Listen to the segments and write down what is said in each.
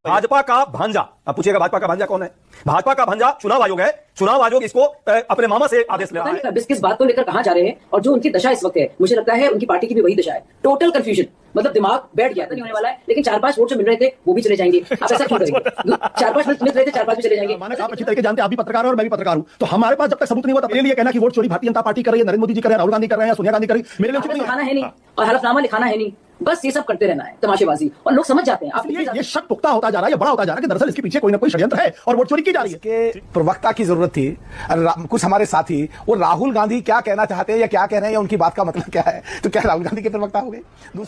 भाजपा का भांजा, अब पूछिएगा भाजपा का भांजा कौन है? भाजपा का भांजा चुनाव आयोग है। चुनाव आयोग इसको अपने मामा से आदेश ले रहा है। किस बात को लेकर कहां जा रहे हैं और जो उनकी दशा इस वक्त है, मुझे लगता है उनकी पार्टी की भी वही दशा है। टोटल कंफ्यूजन, मतलब दिमाग बैठ गया, नहीं होने वाला है। लेकिन 4-5 वोट जो मिल रहे थे वो भी चले जाएंगे। आप ऐसा क्यों करेंगे? 4-5 मिल रहे थे, 4-5 भी चले जाएंगे। आप अच्छी तरह से जानते हैं, आप भी पत्रकार हो और मैं भी पत्रकार हूं, तो हमारे पास जब तक सबूत नहीं होता, मेरे लिए कहना कि वोट चोरी भारतीय जनता पार्टी कर रही है, नरेंद्र मोदी जी कर रहे हैं, राहुल गांधी कर रहे हैं, सोनिया गांधी कर रही है, मेरे लिए लिखाना है नहीं और हलफनामा लिखाना है नहीं, बस ये सब करते रहना है, तमाशेबाजी, और लोग समझ जाते हैं। आप ये शक पुख्ता होता जा रहा है, ये बड़ा होता जा रहा है कि दरअसल इसके पीछे कोई ना कोई षड्यंत्र है और वोट चोरी की जा रही है। के प्रवक्ता की जरूरत थी। कुछ हमारे साथी वो राहुल गांधी क्या कहना चाहते हैं या क्या कह रहे हैं या उनकी बात का मतलब क्या है, तो क्या राहुल गांधी के प्रवक्ता हो गए?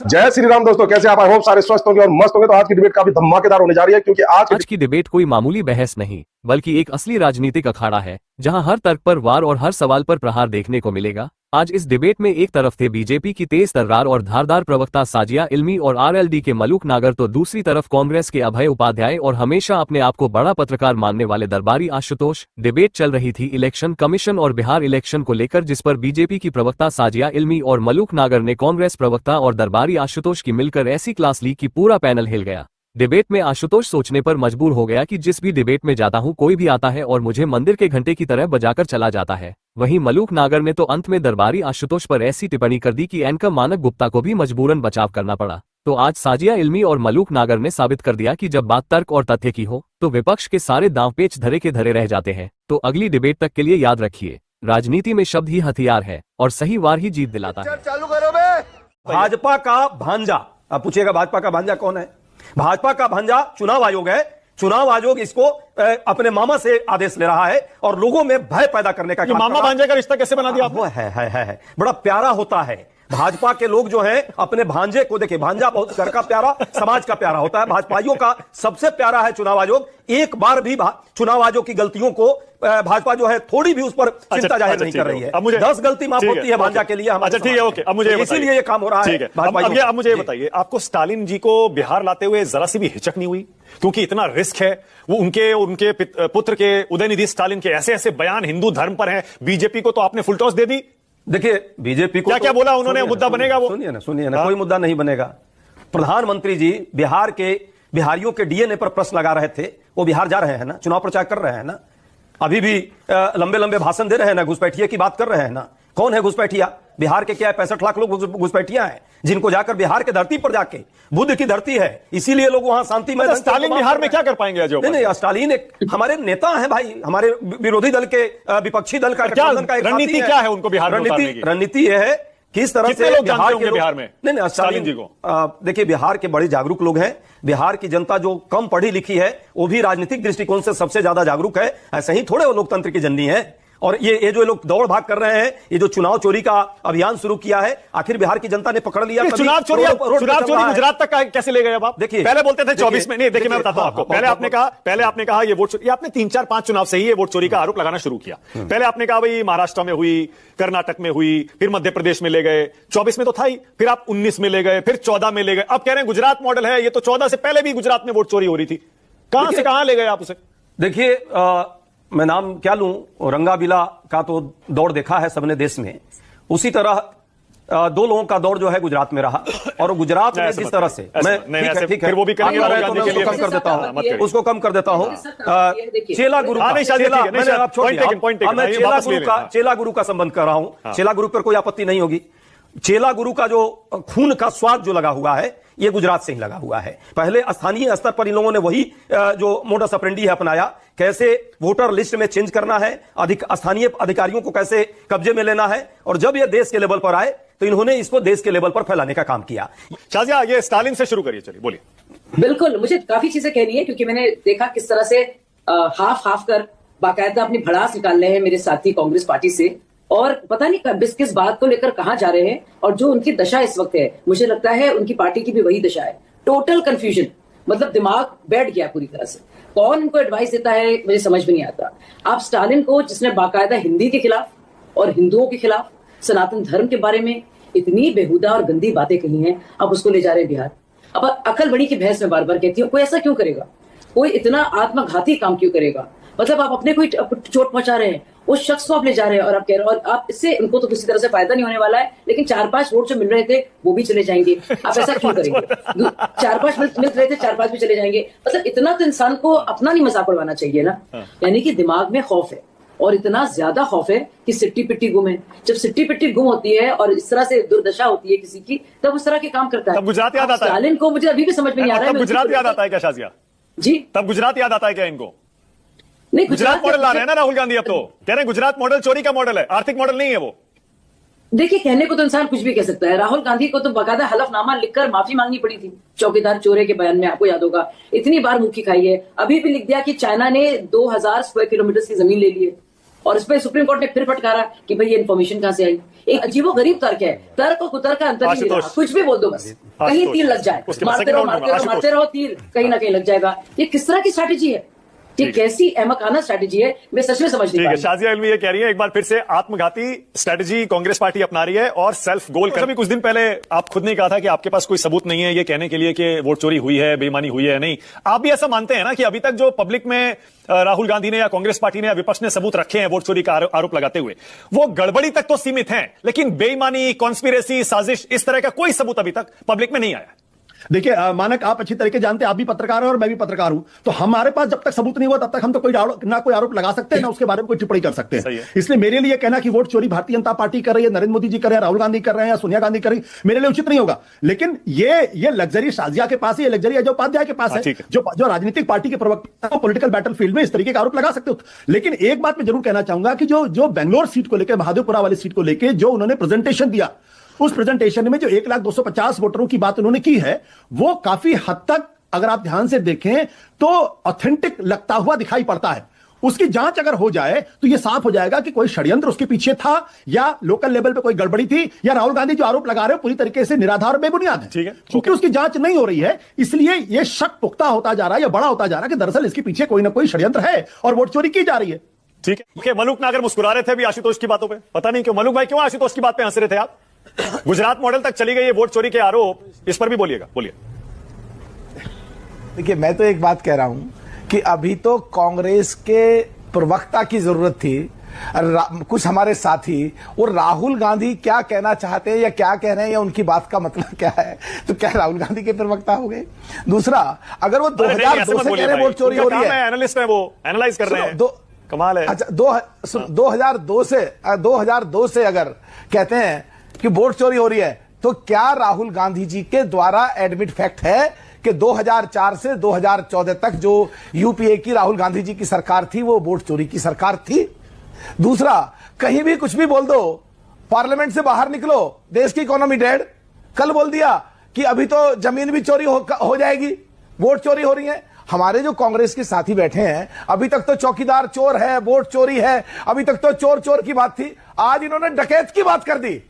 जय श्री राम दोस्तों, कैसे आप? आई होप सारे स्वस्थ होंगे और मस्त होंगे। तो आज की डिबेट काफी धमाकेदार होने जा रही है, क्योंकि आज की डिबेट कोई मामूली बहस नहीं बल्कि एक असली राजनीतिक अखाड़ा है, जहां हर तर्क पर वार और हर सवाल पर प्रहार देखने को मिलेगा। आज इस डिबेट में एक तरफ थे बीजेपी की तेज तर्रार और धारदार प्रवक्ता साजिया इल्मी और आरएलडी के मलूक नागर, तो दूसरी तरफ कांग्रेस के अभय उपाध्याय और हमेशा अपने आप को बड़ा पत्रकार मानने वाले दरबारी आशुतोष। डिबेट चल रही थी इलेक्शन कमीशन और बिहार इलेक्शन को लेकर, जिस पर बीजेपी की प्रवक्ता साजिया इल्मी और मलूक नागर ने कांग्रेस प्रवक्ता और दरबारी आशुतोष की मिलकर ऐसी क्लास ली कि पूरा पैनल हिल गया। डिबेट में आशुतोष सोचने पर मजबूर हो गया कि जिस भी डिबेट में जाता हूं कोई भी आता है और मुझे मंदिर के घंटे की तरह बजाकर चला जाता है। वहीं मलूक नागर ने तो अंत में दरबारी आशुतोष पर ऐसी टिप्पणी कर दी कि एंकर मानक गुप्ता को भी मजबूरन बचाव करना पड़ा। तो आज साजिया इल्मी और मलूक नागर ने साबित कर दिया कि जब बात तर्क और तथ्य की हो तो विपक्ष के सारे दांव पेच धरे के धरे रह जाते हैं। तो अगली डिबेट तक के लिए याद रखिए, राजनीति में शब्द ही हथियार है और सही वार ही जीत दिलाता है। चालू करो बे। भाजपा का भांजा, अब पूछिएगा भाजपा का भांजा कौन है? भाजपा का भांजा चुनाव आयोग है। चुनाव आयोग इसको अपने मामा से आदेश ले रहा है और लोगों में भय पैदा करने का काम। मामा भांजे का रिश्ता कैसे बना दिया आपने? वो है बड़ा प्यारा होता है। भाजपा के लोग जो हैं अपने भांजे को, देखिए भांजा बहुत घर का प्यारा, समाज का प्यारा होता है। भाजपाइयों का सबसे प्यारा है चुनाव आयोग। एक बार भी चुनाव आयोग की गलतियों को भाजपा जो है थोड़ी भी उस पर चिंता जाहिर नहीं कर रही है। 10 गलती माफ होती है भांजा के लिए। अच्छा ठीक है, ओके, अब मुझे इसीलिए ये काम हो रहा है। अब मुझे बताइए, आपको स्टालिन जी को बिहार लाते हुए जरा सी भी हिचक नहीं हुई? क्योंकि इतना रिस्क है, वो उनके पुत्र के उदयनिधि स्टालिन के ऐसे ऐसे बयान हिंदू धर्म पर हैं, बीजेपी को तो आपने फुल टॉस दे दी। देखिए बीजेपी को क्या बोला उन्होंने, मुद्दा बनेगा वो? सुनिए ना, कोई मुद्दा नहीं बनेगा। प्रधानमंत्री जी बिहारियों के डीएनए पर प्रश्न लगा रहे थे। वो बिहार जा रहे हैं ना, चुनाव प्रचार कर रहे हैं ना, अभी भी लंबे लंबे भाषण दे रहे हैं ना, घुसपैठिया की बात कर रहे हैं ना। कौन है घुसपैठिया? बिहार के क्या 65 लाख लोग घुसपैठिया हैं, जिनको जाकर बिहार के धरती पर जाके, बुद्ध की धरती है, इसीलिए लोग वहां शांति में। स्टालिन बिहार में क्या कर पाएंगे? नहीं, स्टालिन एक हमारे नेता हैं भाई, हमारे विरोधी दल के, विपक्षी दल का रणनीति क्या है उनको बिहार में? रणनीति यह है किस तरह से बिहार में। नहीं, स्टालिन जी को देखिए, बिहार के बड़े जागरूक लोग हैं। बिहार की जनता जो कम पढ़ी लिखी है वो भी राजनीतिक दृष्टिकोण से सबसे ज्यादा जागरूक है। ऐसे ही थोड़े वो लोकतंत्र की जननी है। और ये जो लोग दौड़ भाग कर रहे हैं, ये जो चुनाव चोरी का अभियान शुरू किया है, आखिर बिहार की जनता ने पकड़ लिया। चुनाव चोरी गुजरात तक कैसे ले गए? अब आप देखिए, पहले बोलते थे 24 में, नहीं देखिए मैं बताता हूं आपको। पहले आपने कहा ये वोट चोरी, आपने 3-4-5 चुनाव से ही ये वोट चोरी का आरोप लगाना शुरू किया। पहले आपने कहा भाई महाराष्ट्र में हुई, कर्नाटक में हुई, फिर मध्य प्रदेश में ले गए, 24 में तो था ही, फिर आप 19 में ले गए, फिर 14 में ले गए, अब कह रहे हैं गुजरात मॉडल है। ये तो 14 से पहले भी गुजरात में वोट चोरी हो रही थी। कहां से कहां ले गए आप उसे? देखिए, मैं नाम क्या लूं, रंगाबिला का तो दौड़ देखा है सबने देश में। उसी तरह 2 लोगों का दौड़ जो है गुजरात में रहा, और गुजरात में जिस तरह से ठीक है, वो भी कम कर देता हूं, उसको कम कर देता हूं। चेला गुरु चेला गुरु का संबंध कर रहा हूं। चेला गुरु पर कोई आपत्ति नहीं होगी। चेला गुरु का जो खून का स्वाद जो लगा हुआ है, ये गुजरात से ही लगा हुआ है। पहले स्थानीय स्तर पर इन लोगों ने वही जो मोडस ऑपरेंडी है अपनाया, कैसे वोटर लिस्ट में चेंज करना है, स्थानीय अधिकारियों को कैसे कब्जे में लेना है, और जब ये देश के लेवल पर आए तो इन्होंने इसको देश के लेवल पर फैलाने का काम किया। शाजिया, ये स्टालिन से शुरू करिए, चलिए बोलिए। बिल्कुल, मुझे काफी चीजें कहनी है, क्योंकि मैंने देखा किस तरह से हाफ कर बाकायदा अपनी भड़ास निकाल रहे हैं मेरे साथी कांग्रेस पार्टी से, और पता नहीं किस बात को लेकर कहां जा रहे हैं। और जो उनकी दशा इस वक्त है, मुझे लगता है उनकी पार्टी की भी वही दशा है। टोटल कंफ्यूजन, मतलब दिमाग बैठ गया पूरी तरह से। कौन उनको एडवाइस देता है मुझे समझ में नहीं आता। आप स्टालिन को, जिसने बाकायदा हिंदी के खिलाफ और हिंदुओं के खिलाफ, सनातन धर्म के बारे में इतनी बेहुदा और गंदी बातें कही हैं, आप उसको ले जा रहे हैं बिहार। अब अकल बड़ी की बहस में बार बार कहती हूँ, कोई ऐसा क्यों करेगा? कोई इतना आत्मघाती काम क्यों करेगा? मतलब आप अपने को ही चोट पहुंचा रहे हैं, उस शख्स को आप ले जा रहे हैं और आप कह रहे हैं, और आप इससे उनको तो किसी तरह से फायदा नहीं होने वाला है, लेकिन 4-5 वोट जो मिल रहे थे वो भी चले जाएंगे। आप ऐसा क्यों करेंगे? 4-5 मिल रहे थे, 4-5 भी चले जाएंगे। मतलब इतना तो इंसान को अपना नहीं मजाक उड़वाना चाहिए ना। यानी कि दिमाग में खौफ है, और इतना ज्यादा खौफ है कि सिट्टी पिट्टी गुम है। जब सिट्टी पिट्टी गुम होती है और इस तरह से दुर्दशा होती है किसी की, तब उस तरह के काम करता है। तब गुजरात याद आता है। स्टालिन को मुझे अभी भी समझ में नहीं आ रहा है। तब गुजरात याद आता है क्या शाजिया जी? तब गुजरात याद आता है क्या इनको? नहीं, गुजरात मॉडल ला रहे हैं ना राहुल गांधी। अब तो कह रहे हैं गुजरात मॉडल चोरी का मॉडल है, आर्थिक मॉडल नहीं है वो। देखिए, कहने को तो इंसान कुछ भी कह सकता है। राहुल गांधी को तो बाकायदा हलफनामा लिखकर माफी मांगनी पड़ी थी चौकीदार चोरे के बयान में, आपको याद होगा। इतनी बार मुक्की खाई है। अभी भी लिख दिया कि चाइना ने 2000 स्क्वायर किलोमीटर की जमीन ले ली है, और इस पर सुप्रीम कोर्ट ने फिर फटकारा कि भाई ये इन्फॉर्मेशन कहां से आई। एक अजीबो गरीब तर्क है। तर्क और कुतर्क का अंतर नहीं रहा। कुछ भी बोल दो, बस कहीं तीर लग जाए। मारते रहो तीर, कहीं ना कहीं लग जाएगा। ये किस तरह की स्ट्रैटेजी है? ये कैसी अहमकाना स्ट्रैटेजी है? मैं सच में समझ नहीं पा रही। शाजिया इल्मी ये कह रही है एक बार फिर से आत्मघाती स्ट्रैटेजी कांग्रेस पार्टी अपना रही है और सेल्फ गोल कर। कुछ दिन पहले आप खुद ने कहा था कि आपके पास कोई सबूत नहीं है ये कहने के लिए कि वोट चोरी हुई है, बेईमानी हुई है। नहीं, आप भी ऐसा मानते हैं ना कि अभी तक जो पब्लिक में राहुल गांधी ने या कांग्रेस पार्टी ने या विपक्ष ने सबूत रखे हैं वोट चोरी का आरोप लगाते हुए, वो गड़बड़ी तक तो सीमित हैं, लेकिन बेईमानी, कॉन्स्पिरेसी, साजिश, इस तरह का कोई सबूत अभी तक पब्लिक में नहीं आया। देखिए मानक, आप अच्छी तरीके जानते हैं, आप भी पत्रकार हैं और मैं भी पत्रकार हूं, तो हमारे पास जब तक सबूत नहीं हुआ तब तक हम तो कोई आरोप लगा सकते हैं ना उसके बारे में कोई टिप्पणी कर सकते हैं। इसलिए मेरे लिए कहना कि वोट चोरी भारतीय जनता पार्टी कर रही है, नरेंद्र मोदी जी कर रहे हैं, राहुल गांधी कर रहे हैं या सोनिया गांधी कर रही है, मेरे लिए उचित नहीं होगा। लेकिन ये लग्जरी शाजिया के पास है, ये लग्जरी अजय उपाध्याय के पास है, जो राजनीतिक पार्टी के प्रवक्ता पॉलिटिकल बैटल फील्ड में इस तरीके का आरोप लगा सकते हो। लेकिन एक बात मैं जरूर कहना चाहूंगा कि जो बेंगलोर सीट को लेकर, महादेवपुरा वाली सीट को लेकर जो उन्होंने प्रेजेंटेशन दिया, उस प्रेजेंटेशन में जो 1,250 वोटरों की बात उन्होंने की है, वो काफी हद तक अगर आप ध्यान से देखें तो ऑथेंटिक लगता हुआ दिखाई पड़ता है। उसकी जांच अगर हो जाए तो यह साफ हो जाएगा कि कोई षड्यंत्र उसके पीछे था, या लोकल लेवल पे कोई गड़बड़ी थी, या राहुल गांधी जो आरोप लगा रहे हैं पूरी तरीके से निराधार और बेबुनियाद है। क्योंकि उसकी जांच नहीं हो रही है, इसलिए यह शक पुख्ता होता जा रहा है या बड़ा होता जा रहा है कि दरअसल इसके पीछे कोई ना कोई षड्यंत्र है और वोट चोरी की जा रही है। ठीक है, मलूक नागर मुस्कुरा रहे थे अभी आशुतोष की बातों पर, पता नहीं क्यों। मलूक भाई, क्यों आशुतोष की बात पे हंस रहे थे आप? गुजरात मॉडल तक चली गई है वोट चोरी के आरोप, इस पर भी बोलिएगा। बोलिए। देखिए, मैं तो एक बात कह रहा हूं कि अभी तो कांग्रेस के प्रवक्ता की जरूरत थी, कुछ हमारे साथी, और राहुल गांधी क्या कहना चाहते हैं या क्या कह रहे हैं या उनकी बात का मतलब क्या है, तो क्या राहुल गांधी के प्रवक्ता हो गए? दूसरा, अगर वो 2002 से कह रहे वोट चोरी हो रही है, एनालिस्ट है, वो एनालाइज कर रहे हैं, कमाल है। अच्छा, 2002 से अगर कहते हैं कि वोट चोरी हो रही है, तो क्या राहुल गांधी जी के द्वारा एडमिट फैक्ट है कि 2004 से 2014 तक जो यूपीए की राहुल गांधी जी की सरकार थी वो वोट चोरी की सरकार थी? दूसरा, कहीं भी कुछ भी बोल दो, पार्लियामेंट से बाहर निकलो, देश की इकोनॉमी डेड। कल बोल दिया कि अभी तो जमीन भी चोरी हो जाएगी, वोट चोरी हो रही है। हमारे जो कांग्रेस के साथी बैठे हैं, अभी तक तो चौकीदार चोर है, वोट चोरी है, अभी तक तो चोर चोर की बात थी, आज इन्होंने डकैत की बात कर दी।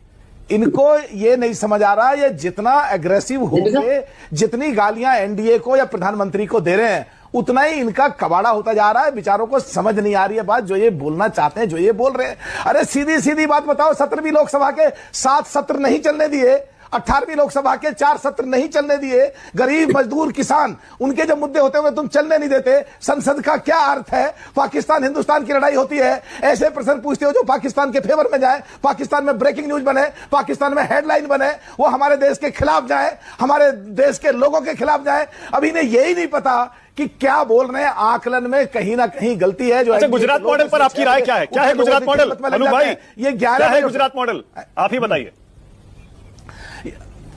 इनको ये नहीं समझ आ रहा, ये जितना एग्रेसिव होंगे, जितनी गालियां एनडीए को या प्रधानमंत्री को दे रहे हैं, उतना ही इनका कबाड़ा होता जा रहा है। बेचारों को समझ नहीं आ रही है बात, जो ये बोलना चाहते हैं, जो ये बोल रहे हैं। अरे सीधी सीधी बात बताओ, 17वीं लोकसभा के 7 सत्र नहीं चलने दिए, 18वीं लोकसभा के 4 सत्र नहीं चलने दिए, गरीब मजदूर किसान, उनके जब मुद्दे होते हुए तुम चलने नहीं देते, संसद का क्या अर्थ है? पाकिस्तान हिंदुस्तान की लड़ाई होती है, ऐसे प्रश्न पूछते हो जो पाकिस्तान के फेवर में जाए, पाकिस्तान में ब्रेकिंग न्यूज बने, पाकिस्तान में हेडलाइन बने, वो हमारे देश के खिलाफ जाए, हमारे देश के लोगों के खिलाफ जाए। अभी इन्हें यही नहीं पता कि क्या बोल रहे हैं, आकलन में कहीं ना कहीं गलती है। जो अच्छा, गुजरात मॉडल पर आपकी राय क्या है? क्या है गुजरात मॉडल? अनु भाई, ये 11 है गुजरात मॉडल, आप ही बताइए।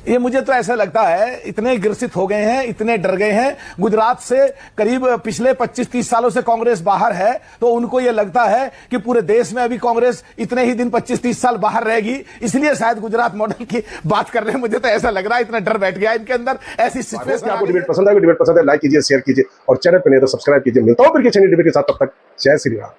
ये मुझे तो ऐसा लगता है, इतने ग्रसित हो गए हैं, इतने डर गए हैं। गुजरात से करीब पिछले 25-30 सालों से कांग्रेस बाहर है, तो उनको ये लगता है कि पूरे देश में अभी कांग्रेस इतने ही दिन 25-30 साल बाहर रहेगी, इसलिए शायद गुजरात मॉडल की बात कर रहे हैं। मुझे तो ऐसा लग रहा है, इतना डर बैठ गया इनके अंदर, ऐसी सिचुएशन। आपको डिबेट पसंद है, डिबेट पसंद है, लाइक कीजिए, शेयर कीजिए और चैनल पर नहीं तो सब्सक्राइब कीजिए। मिलता हूं फिर किसी डिबेट के साथ, तब तक जय श्री राम।